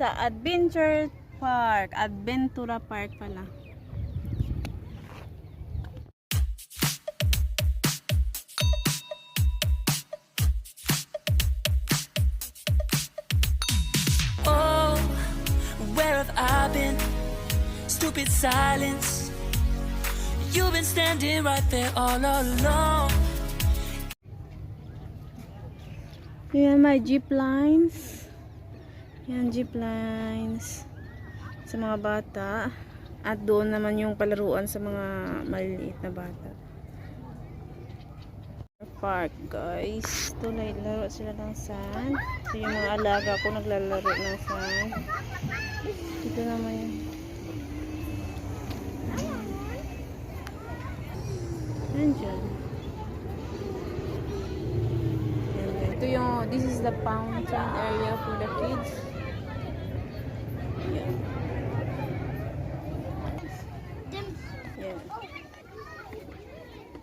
sa Adventure Park. Adventura Park pala. Oh, where have I been? Stupid silence. You've been standing right there all along. Yan, may jeep lines. Yan, jeep lines sa mga bata. At doon naman yung palaruan sa mga maliliit na bata. Park, guys. Ito, laro sila ng sand. So, yung mga alaga ko naglalaro ng sand. Dito naman yun. Nandiyan. Ito yung, this is the fountain area for the kids. Yeah. Yeah.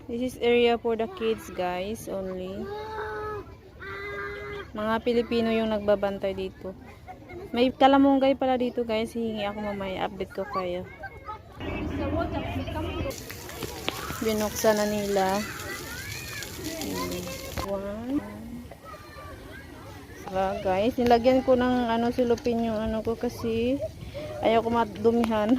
This is area for the kids, guys, only. Mga Pilipino yung nagbabantay dito. May kalamunggay pala dito, guys. Hihingi ako mamaya. Update ko kayo. Binuksan na nila. One. Guys, nilagyan ko ng silupin yung ko kasi ayaw ko madumihan.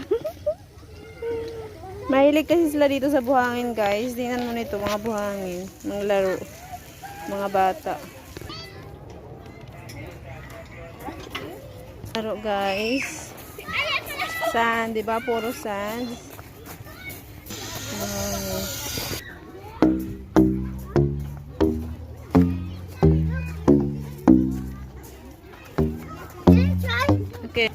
Mahilig kasi sila dito sa buhangin, guys. Tingnan mo nito, mga buhangin, mga laro, mga bata. Laro, guys. Sand, 'di ba? Puro sand. Okay.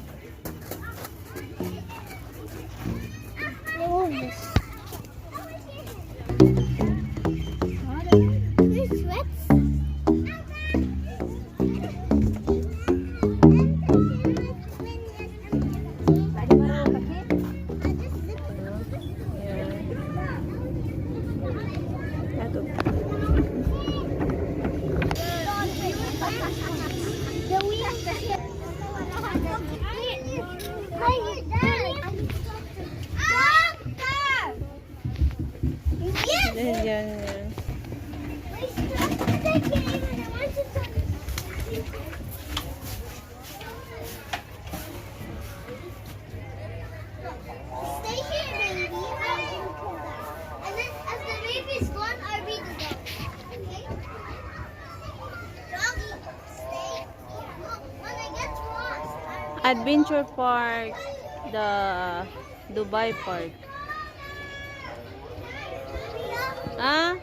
Yan. Adventure Park, the Dubai Park. Ah?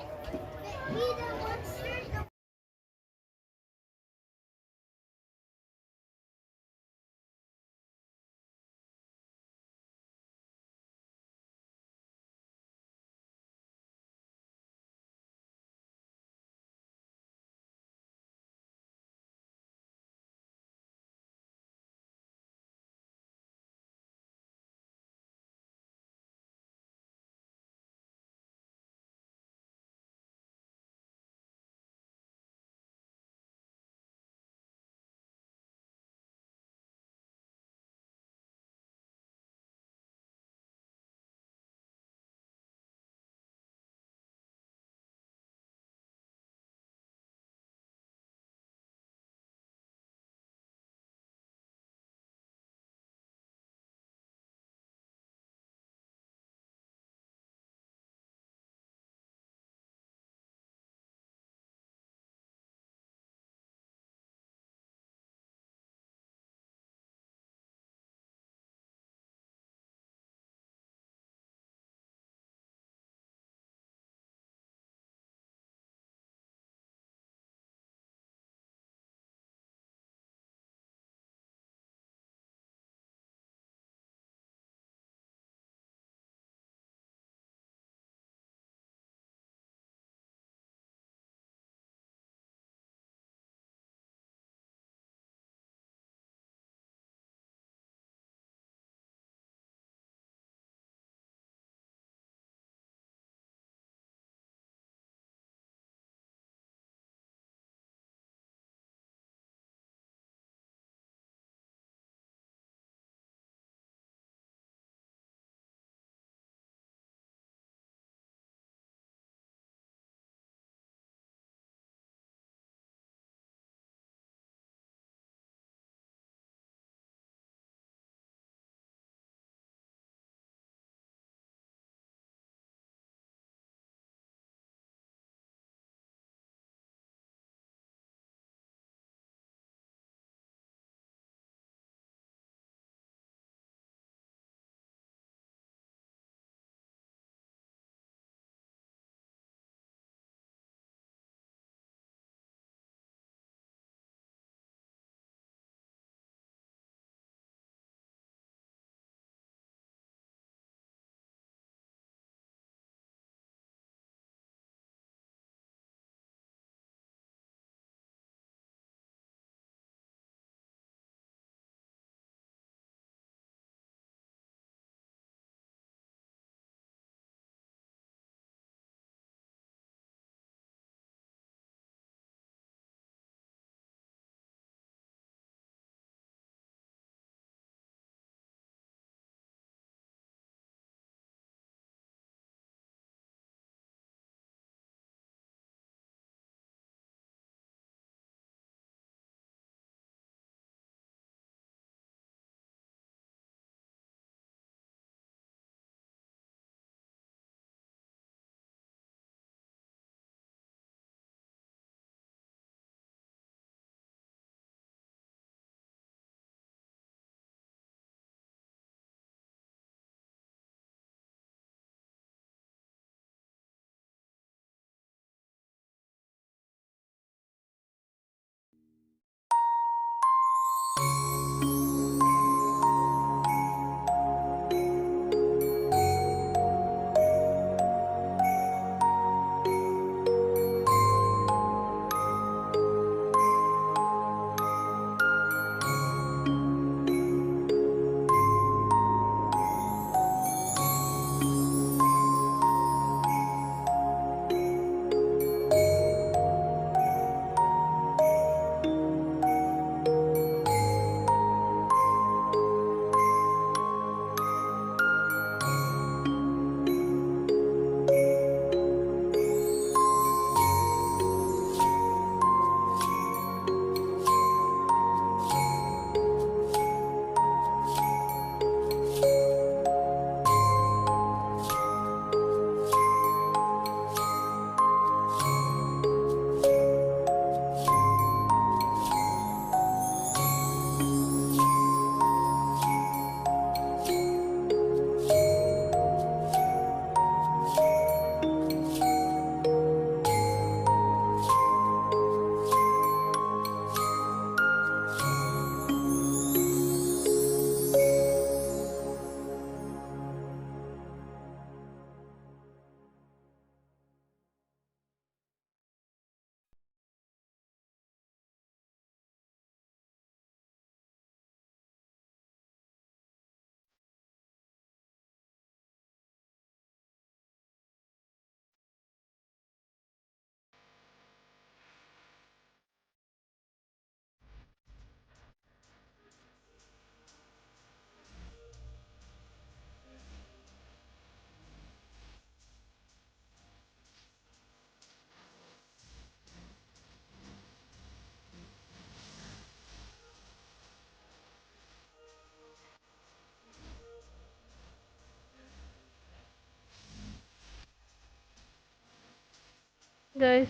Guys,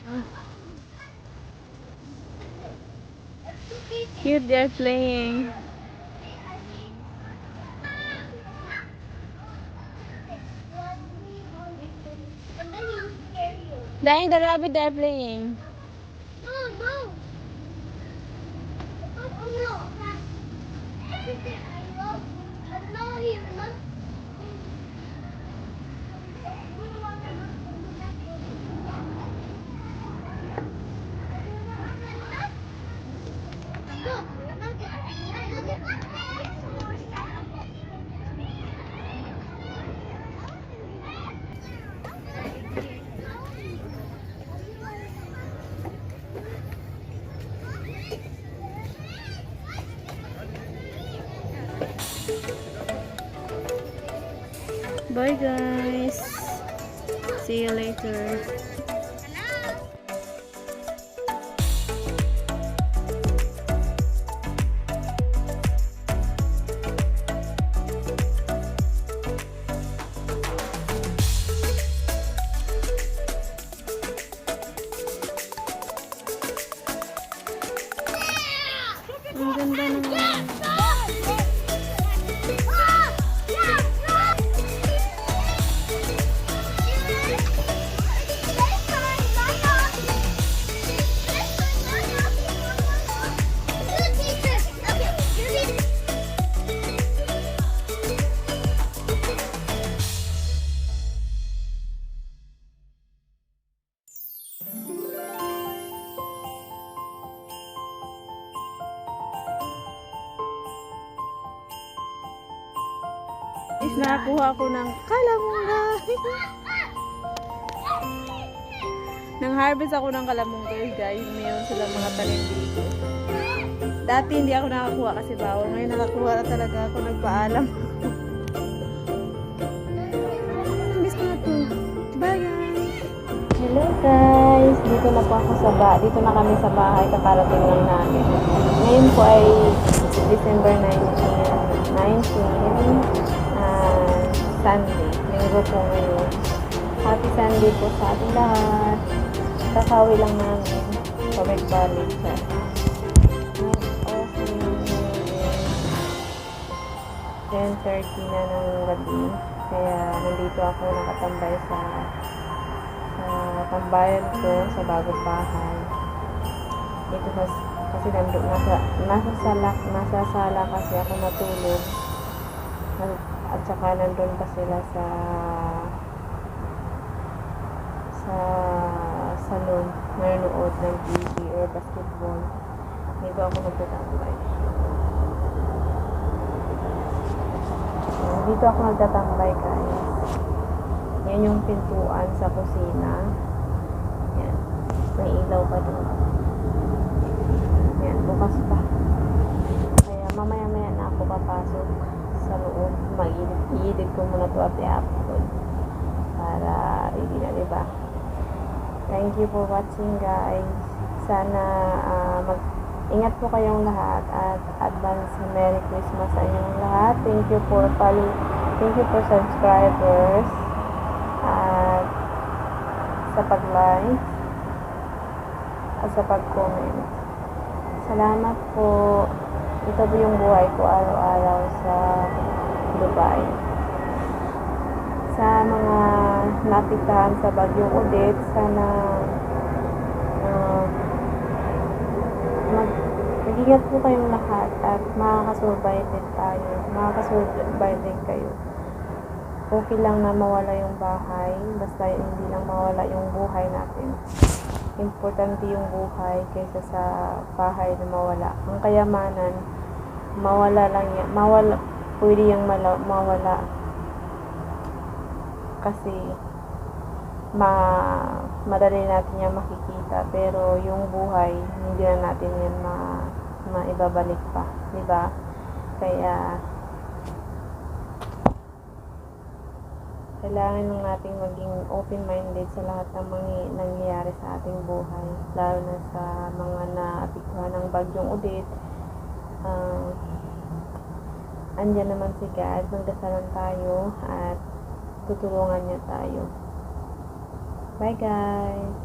cute, they're playing. Dahil the rabbit, they're playing. Bye guys. See you later. Ang ganda naman. Is nakakuha ako ng kalamunga. Nang harvest ako ng kalamunga guys. Mayroon silang mga tanim dito. Dati hindi ako nakakuha kasi bawal. Ngayon nakakuha na talaga ako. Nagpaalam. Miss ko na to. Bye guys. Hello guys. Dito na po ako dito na kami sa bahay. Kakarating lang namin. Ngayon po ay December 19. Sunday. Linggo po ngayon. Happy Sunday po sa ating lahat. Kakawi lang namin. Pabalik-balik siya. Oras ngayon 10:30 na ng gabi. Kaya nandito ako nakatambay sa tambayan ko sa bagong bahay. Dito kasi nasa sala kasi ako natulog. At saka nandun pa sila sa salon nanonood ng TV or basketball. Dito ako nagtatambay. Dito ako nagtatambay guys. Yan yung pintuan sa kusina. Yan. May ilaw pa doon. Yan. Bukas pa. Kaya mamaya-maya na ako papasok sa loob. Mag-iidid ko muna ito at i-upload para ready na, diba? Thank you for watching guys. Sana ingat po kayong lahat at advance Merry Christmas sa inyong lahat. Thank you for subscribers at sa pag-like at sa pag-comment. Salamat po. Ito po yung buhay ko araw-araw sa Dubai. Sa mga napitahan sa Bagyong Odette, sana mag-ingat po kayong lahat at makakasurvive din tayo. Makakasurvive din kayo. Okay lang na mawala yung bahay, basta hindi lang mawala yung buhay natin. Importante yung buhay kaysa sa bahay na mawala. Ang kayamanan, mawala lang yan. Pwede yung mawala. Kasi, madali natin yan makikita. Pero yung buhay, hindi na natin yan maibabalik pa. Diba? Kaya, kailangan ng nating maging open-minded sa lahat ng mga nangyayari sa ating buhay. Lalo na sa mga naapektuhan ng Bagyong Odette. Andyan naman si God. Magdasalan tayo at tutulungan niya tayo. Bye guys!